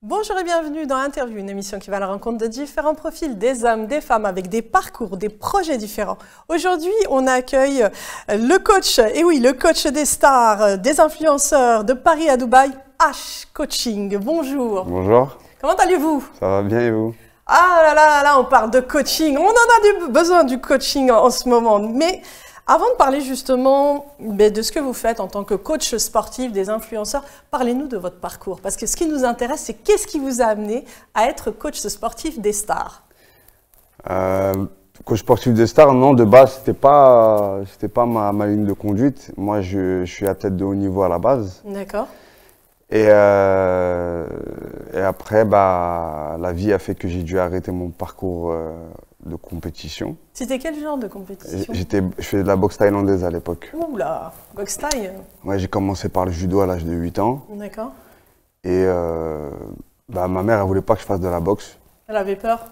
Bonjour et bienvenue dans Interview, une émission qui va à la rencontre de différents profils, des hommes, des femmes, avec des parcours, des projets différents. Aujourd'hui, on accueille le coach, et oui, le coach des stars, des influenceurs de Paris à Dubaï, H Coaching. Bonjour. Bonjour. Comment allez-vous? Ça va bien et vous? Ah là, on parle de coaching. On en a besoin du coaching en ce moment. Mais avant de parler justement de ce que vous faites en tant que coach sportif, des influenceurs, parlez-nous de votre parcours. Parce que ce qui nous intéresse, c'est qu'est-ce qui vous a amené à être coach sportif des stars? Coach sportif des stars, non, de base, c'était pas ma ligne de conduite. Moi, je suis athlète de haut niveau à la base. D'accord. Et après, la vie a fait que j'ai dû arrêter mon parcours de compétition. C'était quel genre de compétition? Je faisais de la boxe thaïlandaise à l'époque. Ouh là, boxe thaï. Ouais, j'ai commencé par le judo à l'âge de 8 ans. D'accord. Et ma mère, elle voulait pas que je fasse de la boxe. Elle avait peur?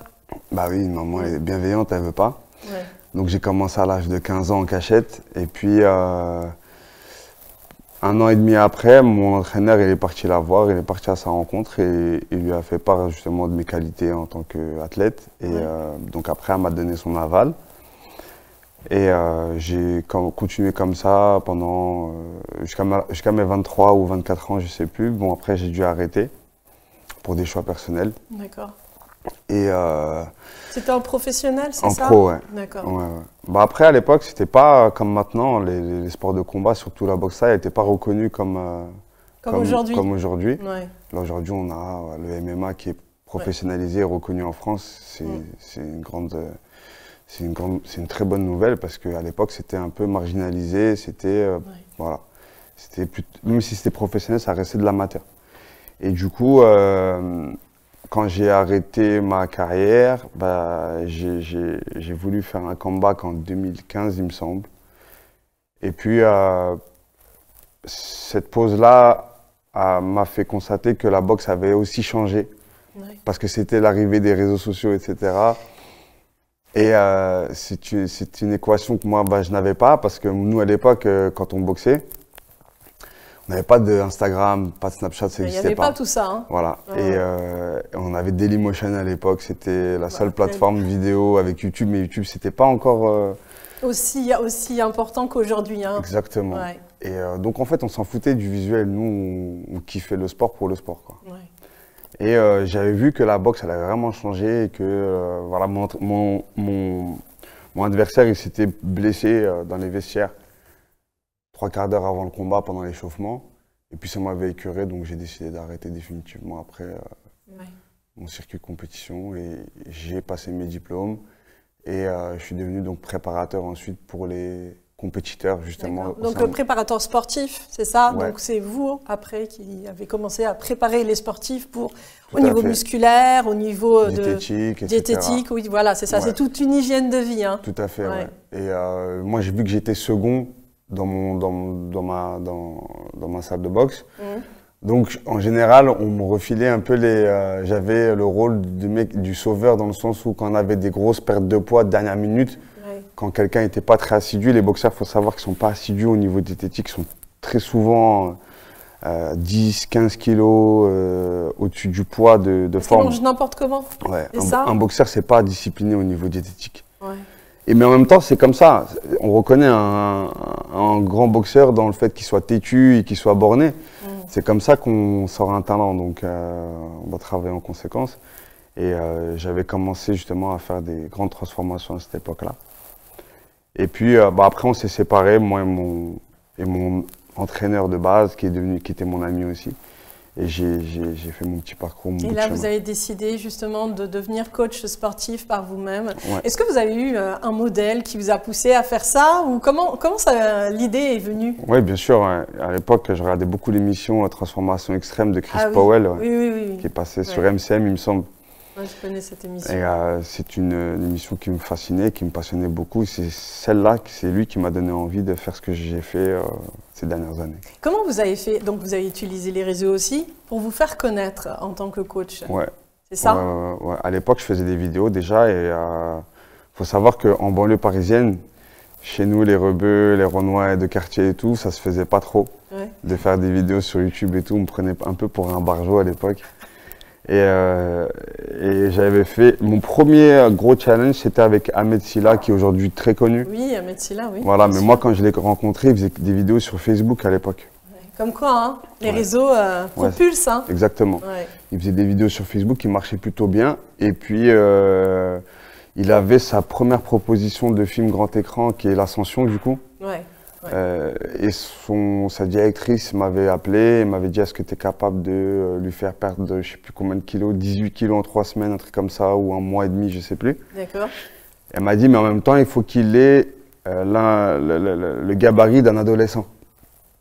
Bah oui, maman elle est bienveillante, elle veut pas. Ouais. Donc j'ai commencé à l'âge de 15 ans en cachette. Et puis, 1 an et demi après, mon entraîneur il est parti la voir, il est parti à sa rencontre et il lui a fait part justement de mes qualités en tant qu'athlète. Et donc après, elle m'a donné son aval. Et j'ai continué comme ça pendant jusqu'à mes 23 ou 24 ans, je sais plus. Bon, après, j'ai dû arrêter pour des choix personnels. D'accord. Et c'était en professionnel, c'est ça? En pro, ouais. D'accord. Ouais. Après, à l'époque, c'était pas comme maintenant, les sports de combat, surtout la boxe thaï, n'était pas reconnue comme aujourd'hui. Ouais. Là, aujourd'hui, on a le MMA qui est professionnalisé et reconnu en France. C'est une très bonne nouvelle parce qu'à l'époque, c'était un peu marginalisé. C'était, voilà. Même si c'était professionnel, ça restait de l'amateur. Et du coup, quand j'ai arrêté ma carrière, j'ai voulu faire un comeback en 2015, il me semble. Et puis, cette pause-là m'a fait constater que la boxe avait aussi changé. Ouais. Parce que c'était l'arrivée des réseaux sociaux, etc. Et c'est une équation que moi, je n'avais pas, parce que nous, à l'époque, quand on boxait, on n'avait pas d'Instagram, pas de Snapchat, ça n'existait pas. Il n'y avait pas tout ça. Hein. Voilà. Et on avait Dailymotion à l'époque, c'était la seule plateforme vidéo avec YouTube, mais YouTube, c'était pas encore aussi important qu'aujourd'hui. Hein. Exactement. Ouais. Et donc en fait, on s'en foutait du visuel. Nous, on kiffait le sport pour le sport, quoi. Ouais. Et j'avais vu que la boxe, elle avait vraiment changé et que voilà, mon adversaire, il s'était blessé dans les vestiaires 3/4 d'heure avant le combat, pendant l'échauffement. Et puis ça m'avait écœuré, donc j'ai décidé d'arrêter définitivement après mon circuit de compétition. Et j'ai passé mes diplômes et je suis devenu donc préparateur ensuite pour les compétiteurs, justement. Donc préparateur sportif, c'est ça? Ouais. Donc c'est vous, après, qui avez commencé à préparer les sportifs au niveau musculaire, au niveau diététique, oui, voilà, c'est ça. Ouais. C'est toute une hygiène de vie. Hein. Tout à fait, ouais. Et moi, j'ai vu que j'étais second dans ma salle de boxe. Donc, en général, on me refilait un peu j'avais le rôle du sauveur dans le sens où quand on avait des grosses pertes de poids de dernière minute, quand quelqu'un n'était pas très assidu, les boxeurs, il faut savoir qu'ils ne sont pas assidus au niveau diététique, ils sont très souvent 10, 15 kilos au-dessus du poids de forme. Ils mangent n'importe comment. Ouais. Un boxeur, c'est pas discipliné au niveau diététique. Ouais. Mais en même temps, c'est comme ça. On reconnaît un grand boxeur dans le fait qu'il soit têtu et qu'il soit borné. C'est comme ça qu'on sort un talent. Donc, on va travailler en conséquence. Et j'avais commencé justement à faire des grandes transformations à cette époque-là. Et puis, après, on s'est séparés, moi et mon entraîneur de base, qui était mon ami aussi. Et j'ai fait mon petit parcours. Et là, vous avez décidé justement de devenir coach sportif par vous-même. Ouais. Est-ce que vous avez eu un modèle qui vous a poussé à faire ça? Ou comment l'idée est venue? Oui, bien sûr. Ouais. À l'époque, je regardais beaucoup l'émission Transformation extrême de Chris Powell, oui. qui est passée sur MCM, il me semble. Ouais, je connais cette émission. Et c'est une émission qui me fascinait, qui me passionnait beaucoup. C'est celle-là, c'est lui qui m'a donné envie de faire ce que j'ai fait ces dernières années. Comment vous avez fait? Donc vous avez utilisé les réseaux aussi pour vous faire connaître en tant que coach. Ouais. C'est ça? Ouais. À l'époque, je faisais des vidéos déjà et faut savoir qu'en banlieue parisienne, chez nous, les rebeux, les Renois de quartier et tout, ça se faisait pas trop de faire des vidéos sur YouTube et tout. On me prenait un peu pour un barjot à l'époque. Et j'avais fait mon premier gros challenge, c'était avec Ahmed Silla, qui est aujourd'hui très connu. Oui, Ahmed Silla, oui. Voilà, mais moi, quand je l'ai rencontré, il faisait des vidéos sur Facebook à l'époque. Comme quoi, hein, les réseaux propulsent. Hein. Exactement. Ouais. Il faisait des vidéos sur Facebook qui marchaient plutôt bien. Et puis, il avait sa première proposition de film grand écran, qui est L'Ascension, du coup. Ouais. Et sa directrice m'avait appelé et m'avait dit, est-ce que tu es capable de lui faire perdre, je ne sais plus combien de kilos, 18 kilos en 3 semaines, un truc comme ça, ou un mois et demi, je ne sais plus. D'accord. Elle m'a dit, mais en même temps, il faut qu'il ait le gabarit d'un adolescent.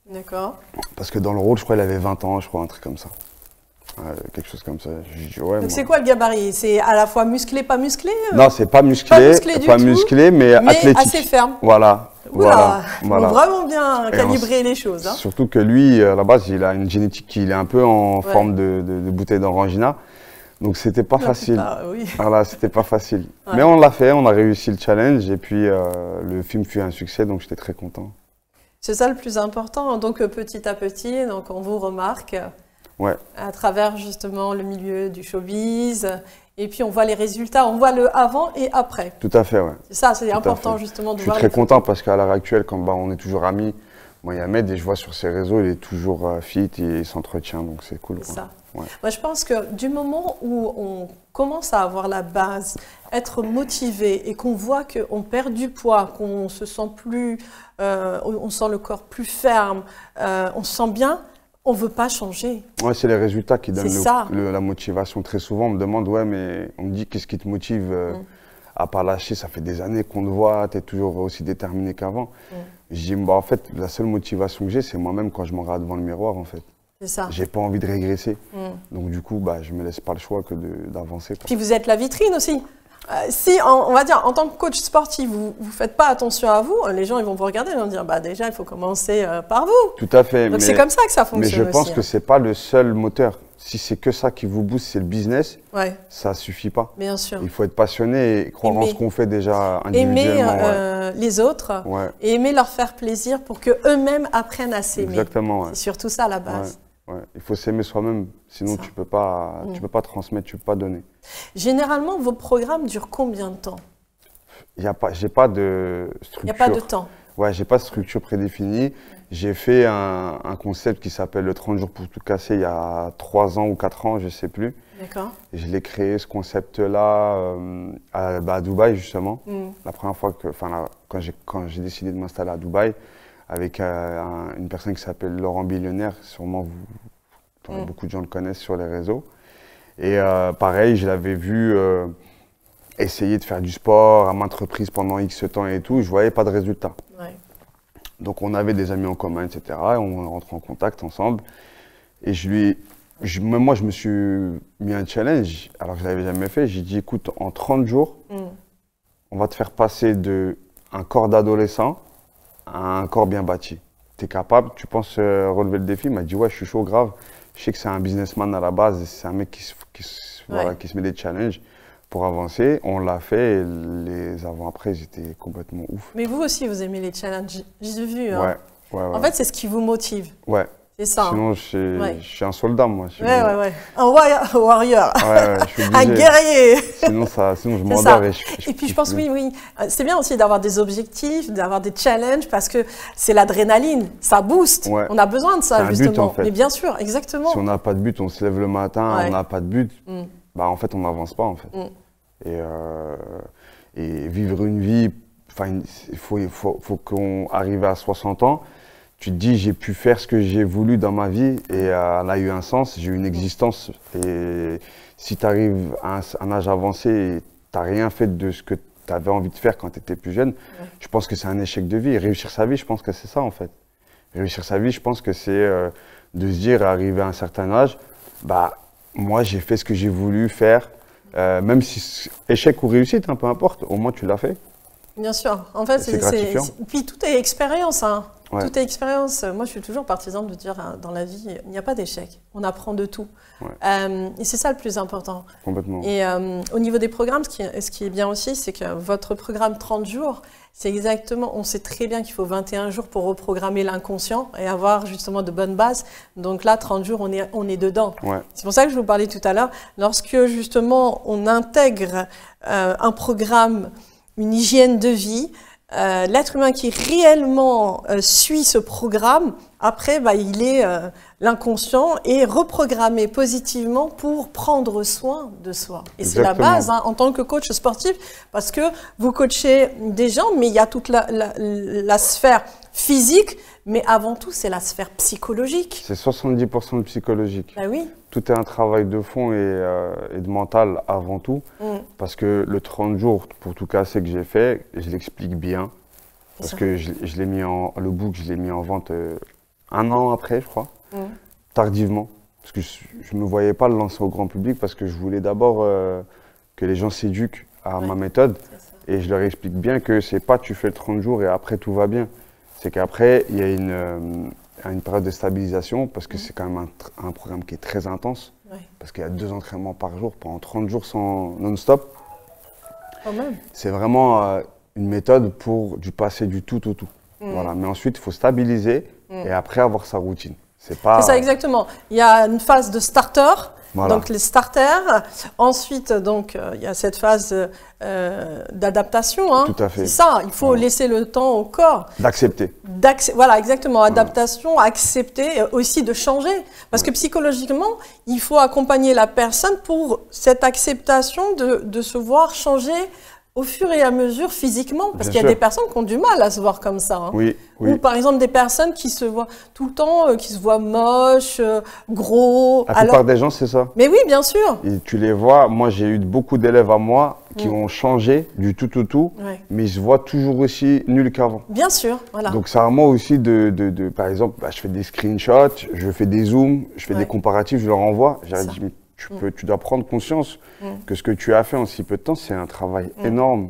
D'accord. Parce que dans le rôle, je crois qu'il avait 20 ans, je crois, un truc comme ça. Quelque chose comme ça. Donc c'est quoi le gabarit? C'est à la fois musclé, pas musclé? Non, c'est pas musclé, pas musclé, mais athlétique. Assez ferme. Voilà. Voilà. Faut vraiment bien calibrer les choses. Hein. Surtout que lui, à la base, il a une génétique qui est un peu en forme de bouteille d'orangina. Donc c'était pas facile. Oui. Voilà, c'était pas facile. Ouais. Mais on l'a fait, on a réussi le challenge et puis le film fut un succès, donc j'étais très content. C'est ça le plus important. Donc petit à petit, donc on vous remarque. Ouais. À travers justement le milieu du showbiz, et puis on voit les résultats, on voit le avant et après. Tout à fait, ouais. C'est ça, c'est important justement de voir. Je suis très content parce qu'à l'heure actuelle, quand on est toujours amis, moi il y a Ahmed et je vois sur ses réseaux, il est toujours fit et il s'entretient, donc c'est cool. C'est ça. Ouais. Moi je pense que du moment où on commence à avoir la base, être motivé et qu'on voit qu'on perd du poids, qu'on se sent plus, on sent le corps plus ferme, on se sent bien. On ne veut pas changer. Ouais, c'est les résultats qui donnent la motivation. Très souvent, on me demande, ouais, mais on me dit, qu'est-ce qui te motive à pas lâcher? Ça fait des années qu'on te voit, tu es toujours aussi déterminé qu'avant. Je dis, bah, en fait, la seule motivation que j'ai, c'est moi-même quand je me regarde devant le miroir, en fait. C'est ça. J'ai pas envie de régresser. Donc, du coup, bah, je me laisse pas le choix que d'avancer. Puis vous êtes la vitrine aussi. Si, on va dire, en tant que coach sportif, vous ne faites pas attention à vous, les gens ils vont vous regarder et vont dire, bah, déjà, il faut commencer par vous. Tout à fait. Donc c'est comme ça que ça fonctionne. Mais je pense que ce n'est pas le seul moteur. Si c'est que ça qui vous booste, c'est le business, ça ne suffit pas. Bien sûr. Il faut être passionné et croire en ce qu'on fait déjà individuellement. Aimer les autres et aimer leur faire plaisir pour qu'eux-mêmes apprennent à s'aimer. Exactement. C'est surtout ça la base. Il faut s'aimer soi-même, sinon tu peux pas transmettre, tu peux pas donner. Généralement, vos programmes durent combien de temps? J'ai pas de structure. Il n'y a pas de temps. Ouais, j'ai pas de structure prédéfinie. J'ai fait un concept qui s'appelle le 30 jours pour tout casser il y a 3 ans ou 4 ans, je sais plus. D'accord. Je l'ai créé ce concept-là à Dubaï justement. La première fois quand j'ai décidé de m'installer à Dubaï, avec une personne qui s'appelle Laurent Billionnaire, sûrement beaucoup de gens le connaissent sur les réseaux. Et pareil, je l'avais vu essayer de faire du sport à maintes reprises pendant X temps et tout, je ne voyais pas de résultat. Ouais. Donc on avait des amis en commun, etc. Et on rentre en contact ensemble. Et moi, je me suis mis un challenge, alors que je ne l'avais jamais fait. J'ai dit, écoute, en 30 jours, on va te faire passer d'un corps d'adolescent à un corps bien bâti. Tu es capable, tu penses relever le défi? Il m'a dit, ouais, je suis chaud, grave. Je sais que c'est un businessman à la base, c'est un mec qui se met des challenges pour avancer. On l'a fait et les avant-après, ils étaient complètement ouf. Mais vous aussi, vous aimez les challenges, j'ai vu. Hein. Ouais. En fait, c'est ce qui vous motive. Ouais. C'est ça. Sinon, je suis un soldat, moi. Ouais. Un warrior. Je suis un guerrier. Sinon je m'endors. Et puis, je pense, oui. C'est bien aussi d'avoir des objectifs, d'avoir des challenges, parce que c'est l'adrénaline, ça booste. Ouais. On a besoin de ça, justement. But, en fait. Mais bien sûr, exactement. Si on n'a pas de but, on se lève le matin, on n'a pas de but, bah, en fait, on n'avance pas, en fait. Et vivre une vie, il faut qu'on arrive à 60 ans. Tu te dis, j'ai pu faire ce que j'ai voulu dans ma vie et elle a eu un sens, j'ai eu une existence. Et si tu arrives à un âge avancé et tu n'as rien fait de ce que tu avais envie de faire quand tu étais plus jeune, je pense que c'est un échec de vie. Et réussir sa vie, je pense que c'est ça en fait. Réussir sa vie, je pense que c'est de se dire, arrivé à un certain âge, bah, moi j'ai fait ce que j'ai voulu faire, même si échec ou réussite, peu importe, au moins tu l'as fait. Bien sûr. En fait, puis tout est expérience. Hein. Ouais. Toute expérience, moi je suis toujours partisan de dire dans la vie, il n'y a pas d'échec. On apprend de tout. Ouais. Et c'est ça le plus important. Complètement. Et au niveau des programmes, ce qui est bien aussi, c'est que votre programme 30 jours, c'est exactement, on sait très bien qu'il faut 21 jours pour reprogrammer l'inconscient et avoir justement de bonnes bases. Donc là, 30 jours, on est dedans. Ouais. C'est pour ça que je vous parlais tout à l'heure. Lorsque justement on intègre un programme, une hygiène de vie, l'être humain qui réellement suit ce programme, après, il est l'inconscient est reprogrammé positivement pour prendre soin de soi. Et c'est la base en tant que coach sportif, parce que vous coachez des gens, mais il y a toute la sphère physique, mais avant tout, c'est la sphère psychologique. C'est 70% de psychologique. Ben oui. Tout est un travail de fond et de mental avant tout, parce que le 30 jours, pour tout casser que j'ai fait, je l'explique bien, parce que je l'ai mis le book, je l'ai mis en vente 1 an après, je crois, tardivement, parce que je ne me voyais pas le lancer au grand public, parce que je voulais d'abord que les gens s'éduquent à ma méthode, et je leur explique bien que c'est pas tu fais le 30 jours et après tout va bien, c'est qu'après il y a une période de stabilisation, parce que c'est quand même un programme qui est très intense, parce qu'il y a 2 entraînements par jour pendant 30 jours non-stop. C'est vraiment une méthode pour passer du tout au tout. Voilà. Mais ensuite, il faut stabiliser et après avoir sa routine. C'est ça exactement. Il y a une phase de starter, voilà. Donc les starters. Ensuite, donc il y a cette phase d'adaptation. Hein. Tout à fait. C'est ça. Il faut laisser le temps au corps d'accepter. Voilà, exactement. Adaptation, accepter, aussi de changer. Parce que psychologiquement, il faut accompagner la personne pour cette acceptation de se voir changer au fur et à mesure physiquement, parce qu'il y a des personnes qui ont du mal à se voir comme ça. Hein. Oui. Ou par exemple des personnes qui se voient tout le temps, qui se voient moches, gros. La plupart des gens, c'est ça. Mais oui, bien sûr. Et tu les vois, moi j'ai eu beaucoup d'élèves à moi qui ont changé du tout, mais ils se voient toujours aussi nuls qu'avant. Bien sûr, voilà. Donc c'est à moi aussi par exemple, je fais des screenshots, je fais des zooms, je fais des comparatifs, je leur envoie. J'ai dit, tu dois prendre conscience que ce que tu as fait en si peu de temps, c'est un travail énorme.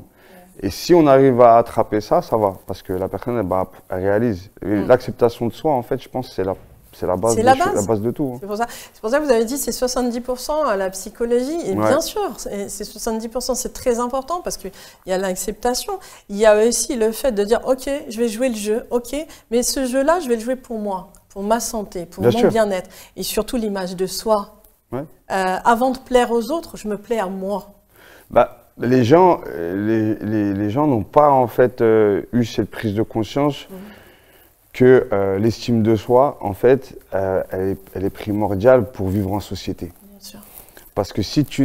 Et si on arrive à attraper ça, ça va. Parce que la personne, elle réalise. L'acceptation de soi, en fait, je pense que c'est la base de tout. C'est pour ça que vous avez dit c'est 70% à la psychologie. Et bien sûr, c'est 70%, c'est très important parce qu'il y a l'acceptation. Il y a aussi le fait de dire, OK, je vais jouer le jeu, OK, mais ce jeu-là, je vais le jouer pour moi, pour ma santé, pour mon bien-être. Et surtout l'image de soi. Avant de plaire aux autres, je me plais à moi. Les gens n'ont pas en fait eu cette prise de conscience que l'estime de soi, en fait, elle est primordiale pour vivre en société. Bien sûr. Parce que si tu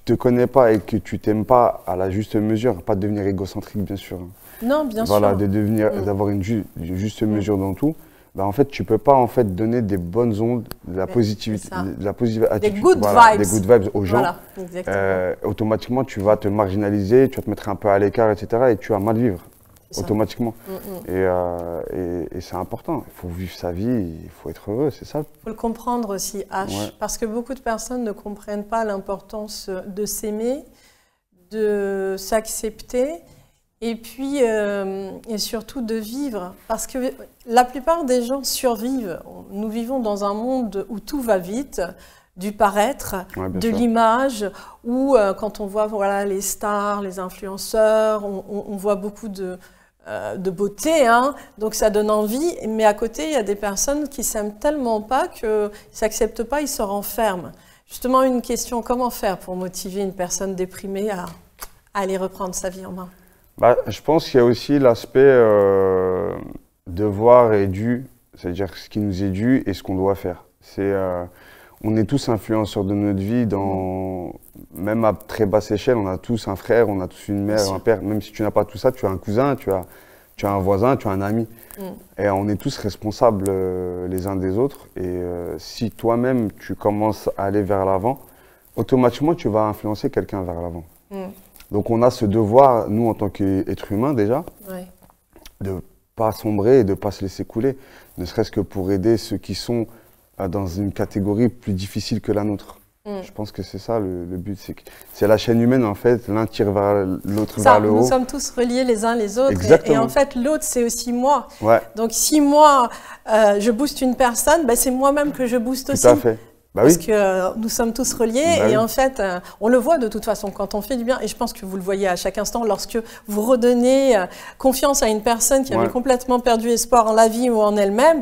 te connais pas et que tu t'aimes pas à la juste mesure, pas de devenir égocentrique bien sûr. Non, bien sûr. Voilà, d'avoir une juste mesure dans tout. En fait, tu peux pas en fait donner des bonnes ondes, de la positivité, attitude, des good vibes aux gens. Voilà, automatiquement, tu vas te marginaliser, tu vas te mettre un peu à l'écart, etc. Et tu vas mal vivre automatiquement. Et c'est important. Il faut vivre sa vie, il faut être heureux, c'est ça. Il faut le comprendre aussi, H, parce que beaucoup de personnes ne comprennent pas l'importance de s'aimer, de s'accepter. Et puis, et surtout de vivre, parce que la plupart des gens survivent. Nous vivons dans un monde où tout va vite, du paraître, de l'image, où quand on voit les stars, les influenceurs, on voit beaucoup de beauté, hein, donc ça donne envie. Mais à côté, il y a des personnes qui s'aiment tellement pas qu'ils ne s'acceptent pas, ils se renferment. Justement, une question, comment faire pour motiver une personne déprimée à aller reprendre sa vie en main ? Je pense qu'il y a aussi l'aspect devoir et dû, c'est-à-dire ce qui nous est dû et ce qu'on doit faire. On est tous influenceurs de notre vie, même à très basse échelle, on a tous un frère, on a tous une mère, un père. Même si tu n'as pas tout ça, tu as un cousin, tu as un voisin, tu as un ami. Et on est tous responsables les uns des autres. Et si toi-même, tu commences à aller vers l'avant, automatiquement, tu vas influencer quelqu'un vers l'avant. Donc on a ce devoir, nous en tant qu'êtres humains déjà, de ne pas sombrer et de ne pas se laisser couler, ne serait-ce que pour aider ceux qui sont dans une catégorie plus difficile que la nôtre. Je pense que c'est ça le but, c'est la chaîne humaine en fait, l'un tire vers l'autre vers le haut. Nous sommes tous reliés les uns les autres et en fait l'autre c'est aussi moi. Ouais. Donc si moi je booste une personne, ben, c'est moi-même que je booste aussi. Tout à fait. Bah parce oui. que nous sommes tous reliés et en fait, on le voit de toute façon quand on fait du bien et je pense que vous le voyez à chaque instant lorsque vous redonnez confiance à une personne qui avait complètement perdu espoir en la vie ou en elle-même,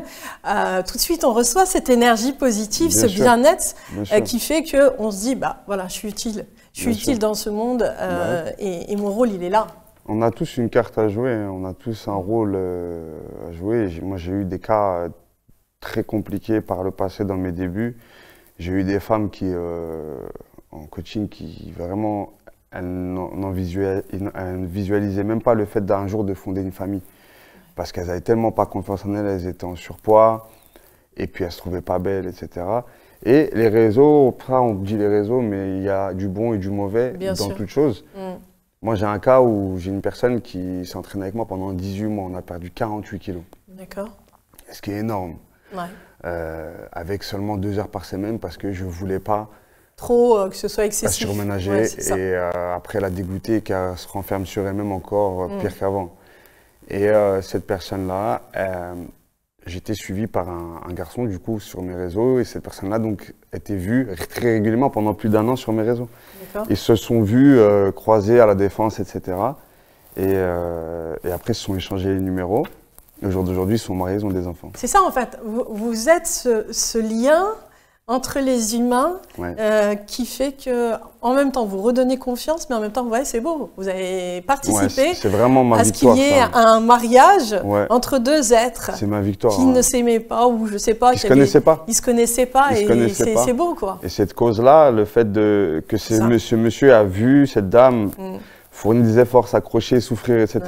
tout de suite on reçoit cette énergie positive, ce bien-être qui fait qu'on se dit, bah voilà, je suis utile dans ce monde et mon rôle il est là. On a tous une carte à jouer, on a tous un rôle à jouer. Moi j'ai eu des cas très compliqués par le passé dans mes débuts. J'ai eu des femmes qui, en coaching, qui vraiment, elles ne visualisaient même pas le fait d'un jour de fonder une famille. Parce qu'elles n'avaient tellement pas confiance en elles, elles étaient en surpoids, et puis elles ne se trouvaient pas belles, etc. Et les réseaux, ça on dit les réseaux, mais il y a du bon et du mauvais dans toute chose. Moi j'ai un cas où j'ai une personne qui s'entraîne avec moi pendant 18 mois, on a perdu 48 kilos. D'accord. Ce qui est énorme. Ouais. Avec seulement 2 heures par semaine parce que je ne voulais pas trop que ce soit excessif. La surménager et après la dégoûter qu'elle se renferme sur elle-même encore pire qu'avant. Et cette personne-là, j'étais suivi par un garçon du coup sur mes réseaux et cette personne-là donc était vue très régulièrement pendant plus d'1 an sur mes réseaux. Ils se sont vus croisés à la Défense, etc. Et après, ils se sont échangés les numéros. Au jour d'aujourd'hui, ils sont mariés, ils ont des enfants. C'est ça en fait, vous êtes ce lien entre les humains qui fait que, en même temps, vous redonnez confiance, mais en même temps, ouais, c'est beau, vous avez participé à ce qu'il y ait un mariage entre deux êtres qui ne s'aimaient pas ou je sais pas, qui ne se connaissaient pas. Ils se connaissaient pas et c'est beau quoi. Et cette cause-là, le fait que ce monsieur a vu cette dame fournir des efforts, s'accrocher, souffrir, etc.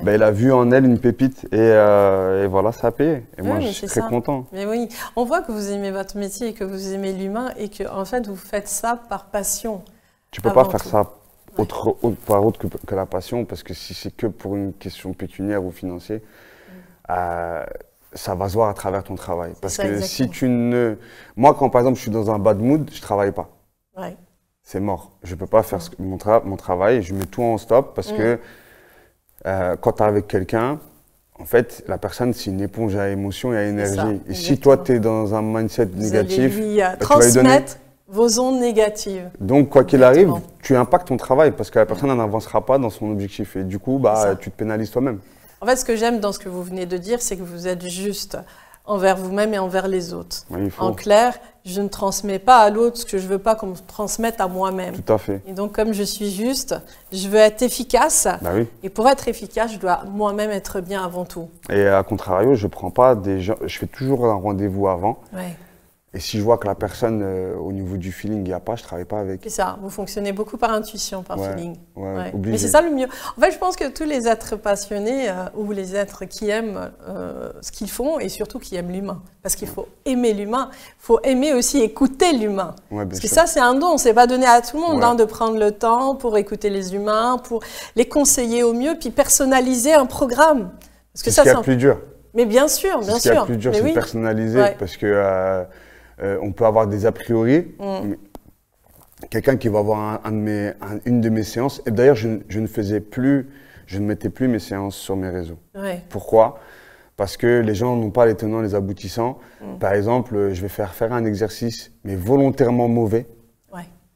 Ben, il a vu en elle une pépite et voilà, ça a payé. Et moi, je suis très content. Mais oui, on voit que vous aimez votre métier et que vous aimez l'humain et que en fait, vous faites ça par passion. Tu peux pas faire ça par autre que la passion parce que si c'est que pour une question pécuniaire ou financière, ça va se voir à travers ton travail. Parce que si tu ne... Moi, quand par exemple, je suis dans un bad mood, je travaille pas. C'est mort. Je ne peux pas faire mon travail, je mets tout en stop parce que quand tu es avec quelqu'un, en fait, la personne, c'est une éponge à émotion et à énergie. Et si toi, tu es dans un mindset négatif, allez lui transmettre vos ondes négatives. Donc, quoi qu'il arrive, tu impactes ton travail parce que la personne n'avancera pas dans son objectif. Et du coup, tu te pénalises toi-même. En fait, ce que j'aime dans ce que vous venez de dire, c'est que vous êtes juste envers vous-même et envers les autres. En clair, je ne transmets pas à l'autre ce que je ne veux pas qu'on me transmette à moi-même. Tout à fait. Et donc, comme je suis juste, je veux être efficace. Et pour être efficace, je dois moi-même être bien avant tout. Et à contrario, je prends pas des gens, je fais toujours un rendez-vous avant. Et si je vois que la personne, au niveau du feeling, il n'y a pas, je ne travaille pas avec. C'est ça, vous fonctionnez beaucoup par intuition, par feeling. Obligé. Mais c'est ça le mieux. En fait, je pense que tous les êtres passionnés ou les êtres qui aiment ce qu'ils font et surtout qui aiment l'humain. Parce qu'il faut aimer l'humain, il faut aimer aussi écouter l'humain. Parce que ça, c'est un don, c'est pas donné à tout le monde de prendre le temps pour écouter les humains, pour les conseiller au mieux, puis personnaliser un programme. Parce que c'est ce qui est plus dur. Mais bien sûr, bien sûr. Ce qui est plus dur, c'est personnaliser parce que... on peut avoir des a priori. Quelqu'un qui va avoir une de mes séances. Et d'ailleurs, je ne mettais plus mes séances sur mes réseaux. Pourquoi? Parce que les gens n'ont pas les tenants, les aboutissants. Par exemple, je vais faire un exercice, mais volontairement mauvais.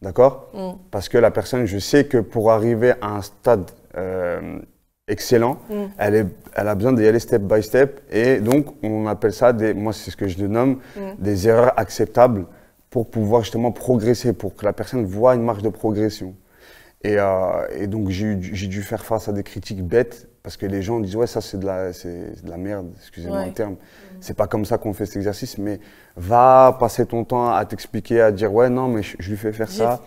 D'accord? Parce que la personne, je sais que pour arriver à un stade excellent, elle a besoin d'y aller step by step et donc on appelle ça, moi c'est ce que je le nomme, des erreurs acceptables pour pouvoir justement progresser, pour que la personne voit une marge de progression. Et donc j'ai dû faire face à des critiques bêtes parce que les gens disent ouais ça c'est de la merde, excusez-moi le terme, c'est pas comme ça qu'on fait cet exercice, mais va passer ton temps à t'expliquer, à dire ouais non mais je lui fais faire ça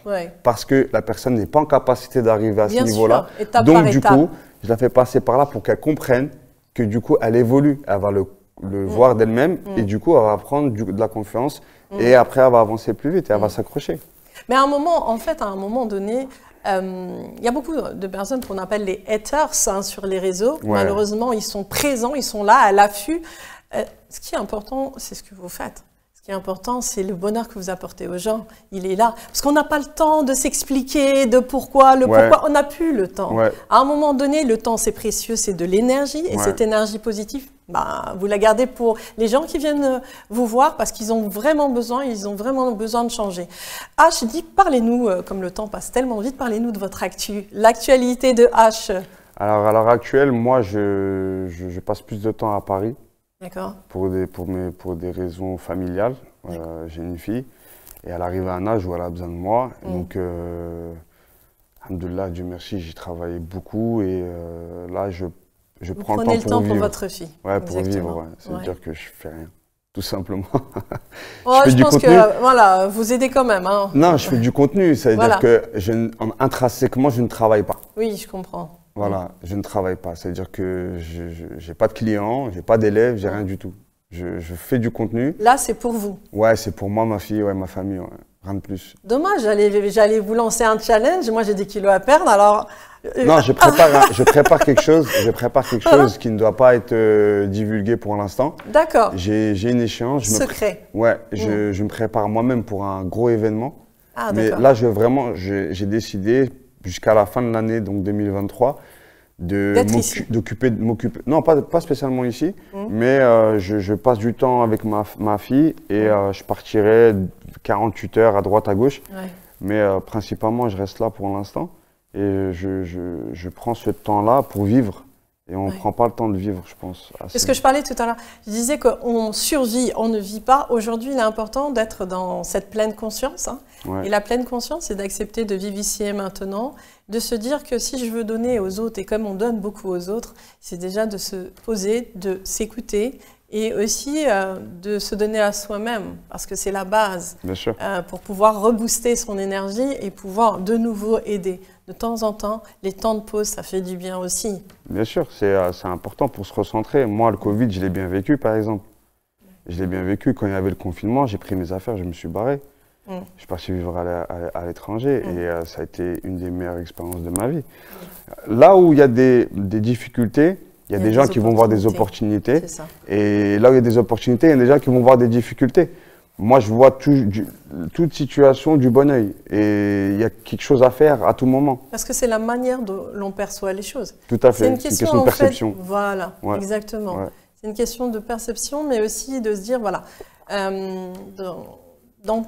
parce que la personne n'est pas en capacité d'arriver à ce niveau-là. Donc du coup, je la fais passer par là pour qu'elle comprenne que du coup, elle évolue. Elle va le voir d'elle-même et du coup, elle va prendre de la confiance et après, elle va avancer plus vite et elle va s'accrocher. Mais à un moment, en fait, à un moment donné, il y a beaucoup de personnes qu'on appelle les haters sur les réseaux. Malheureusement, ils sont présents, ils sont là à l'affût. Ce qui est important, c'est ce que vous faites. Ce Ce qui est important, c'est le bonheur que vous apportez aux gens. Il est là. Parce qu'on n'a pas le temps de s'expliquer de pourquoi, pourquoi. On n'a plus le temps. À un moment donné, le temps, c'est précieux, c'est de l'énergie. Et cette énergie positive, bah, vous la gardez pour les gens qui viennent vous voir parce qu'ils ont vraiment besoin, de changer. H dit, parlez-nous, comme le temps passe tellement vite, parlez-nous de votre actu, l'actualité de H. Alors, à l'heure actuelle, moi, je passe plus de temps à Paris. D'accord. Pour des raisons familiales. J'ai une fille et elle arrive à un âge où elle a besoin de moi. Donc, alhamdoulilah, Dieu merci, j'y travaille beaucoup et là, je prends le temps pour vivre. Vous prenez le temps pour votre fille. Ouais, pour vivre, ouais. C'est-à-dire que je fais rien, tout simplement. Je pense que, voilà, vous aidez quand même. Hein. Non, je fais du contenu, c'est-à-dire que intrinsèquement, je ne travaille pas. Oui, je comprends. Voilà, je ne travaille pas, c'est-à-dire que je n'ai pas de clients, je n'ai pas d'élèves, j'ai rien du tout. Je fais du contenu. Là, c'est pour vous? Ouais, c'est pour moi, ma fille, ma famille, rien de plus. Dommage, j'allais vous lancer un challenge, moi j'ai des kilos à perdre, alors... Non, je prépare quelque chose qui ne doit pas être divulgué pour l'instant. D'accord. J'ai une échéance. Secret. Je me prépare moi-même pour un gros événement. Ah, mais là, j'ai décidé, jusqu'à la fin de l'année, donc 2023, de m'occuper, non pas spécialement ici, mais je passe du temps avec ma fille et je partirai 48 heures à droite à gauche, mais principalement je reste là pour l'instant et je prends ce temps-là pour vivre. Et on ne prend pas le temps de vivre, je pense. C'est ce que je parlais tout à l'heure. Je disais qu'on survit, on ne vit pas. Aujourd'hui, il est important d'être dans cette pleine conscience. Hein. Et la pleine conscience, c'est d'accepter de vivre ici et maintenant, de se dire que si je veux donner aux autres, et comme on donne beaucoup aux autres, c'est déjà de se poser, de s'écouter et aussi de se donner à soi-même, parce que c'est la base. Bien sûr. Pour pouvoir rebooster son énergie et pouvoir de nouveau aider. De temps en temps, les temps de pause, ça fait du bien aussi. Bien sûr, c'est important pour se recentrer. Moi, le Covid, je l'ai bien vécu, par exemple. Je l'ai bien vécu. Quand il y avait le confinement, j'ai pris mes affaires, je me suis barré. Je suis parti vivre à l'étranger et ça a été une des meilleures expériences de ma vie. Là où il y a des difficultés, il y a des gens qui vont voir des opportunités. Et là où il y a des opportunités, il y a des gens qui vont voir des difficultés. Moi, je vois toute situation du bon œil et il y a quelque chose à faire à tout moment. Parce que c'est la manière dont l'on perçoit les choses. Tout à fait, c'est une question de perception. Voilà, exactement. C'est une question de perception, mais aussi de se dire, voilà, dans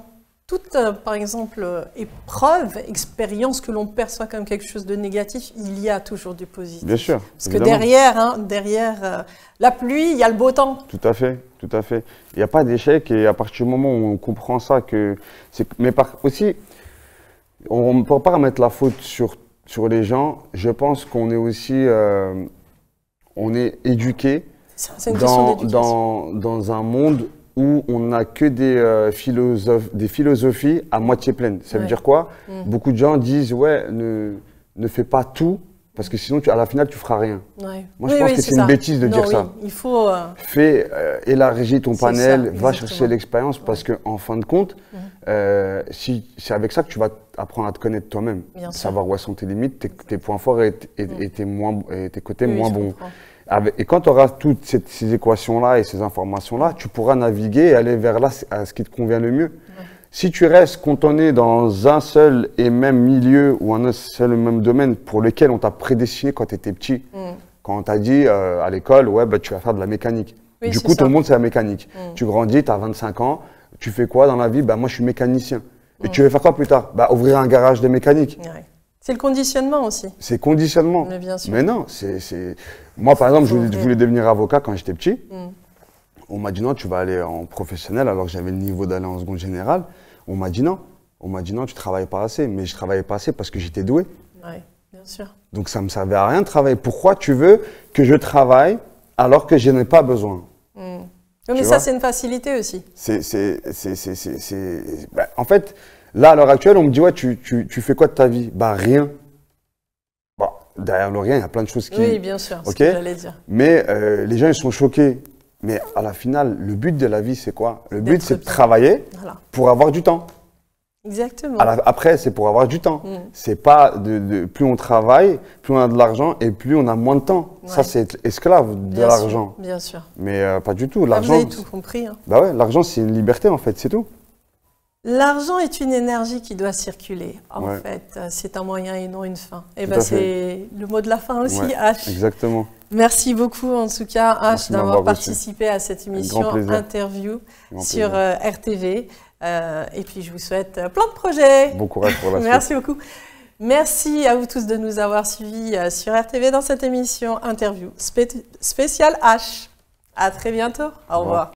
toute, par exemple, épreuve, expérience que l'on perçoit comme quelque chose de négatif, il y a toujours du positif. Bien sûr. Parce que derrière la pluie, il y a le beau temps. Tout à fait, tout à fait. Il n'y a pas d'échec et à partir du moment où on comprend ça, mais aussi, on ne peut pas mettre la faute sur les gens. Je pense qu'on est aussi, on est éduqué dans un monde où on n'a que des philosophies à moitié pleines. Ça veut dire quoi? Beaucoup de gens disent, ne fais pas tout, parce que sinon, à la finale, tu feras rien. Moi, je pense que c'est une bêtise de dire ça. Il faut… élargir ton panel, va chercher l'expérience, parce qu'en fin de compte, c'est avec ça que tu vas apprendre à te connaître toi-même. Savoir où sont tes limites, tes points forts et tes côtés moins bons. Et quand tu auras toutes ces équations-là et ces informations-là, tu pourras naviguer et aller vers là à ce qui te convient le mieux. Si tu restes cantonné dans un seul et même milieu ou un seul et même domaine pour lequel on t'a prédestiné quand tu étais petit, quand on t'a dit à l'école, tu vas faire de la mécanique. Du coup, ton monde, c'est la mécanique. Tu grandis, tu as 25 ans, tu fais quoi dans la vie? Moi, je suis mécanicien. Et tu veux faire quoi plus tard? Ouvrir un garage de mécanique. C'est le conditionnement aussi. C'est conditionnement. Mais bien sûr. Mais non, moi, par exemple, je voulais devenir avocat quand j'étais petit. On m'a dit non, tu vas aller en professionnel alors que j'avais le niveau d'aller en seconde générale. On m'a dit non. On m'a dit non, tu ne travailles pas assez. Mais je ne travaillais pas assez parce que j'étais doué. Oui, bien sûr. Donc ça ne me servait à rien de travailler. Pourquoi tu veux que je travaille alors que je n'ai pas besoin? Mais ça, c'est une facilité aussi. En fait, là, à l'heure actuelle, on me dit, tu fais quoi de ta vie? Rien. Derrière le rien, il y a plein de choses qui… Oui, bien sûr, c'est ce que j'allais dire. Mais les gens, ils sont choqués. Mais à la finale, le but de la vie, c'est quoi? Le but, c'est de travailler pour avoir du temps. Exactement. Après, c'est pour avoir du temps. C'est pas plus on travaille, plus on a de l'argent et plus on a moins de temps. Ouais. Ça, c'est être esclave de l'argent. Bien sûr. Mais pas du tout. L'argent. Vous avez tout compris. Hein. Bah ouais, l'argent, c'est une liberté en fait, c'est tout. L'argent est une énergie qui doit circuler. En fait, c'est un moyen et non une fin. Et ben c'est le mot de la fin aussi, H. Exactement. Merci beaucoup en tout cas, H, d'avoir participé à cette émission interview sur RTV. Et puis je vous souhaite plein de projets. Bon courage pour la suite. Merci beaucoup. Merci à vous tous de nous avoir suivis sur RTV dans cette émission interview spéciale H. À très bientôt. Au revoir.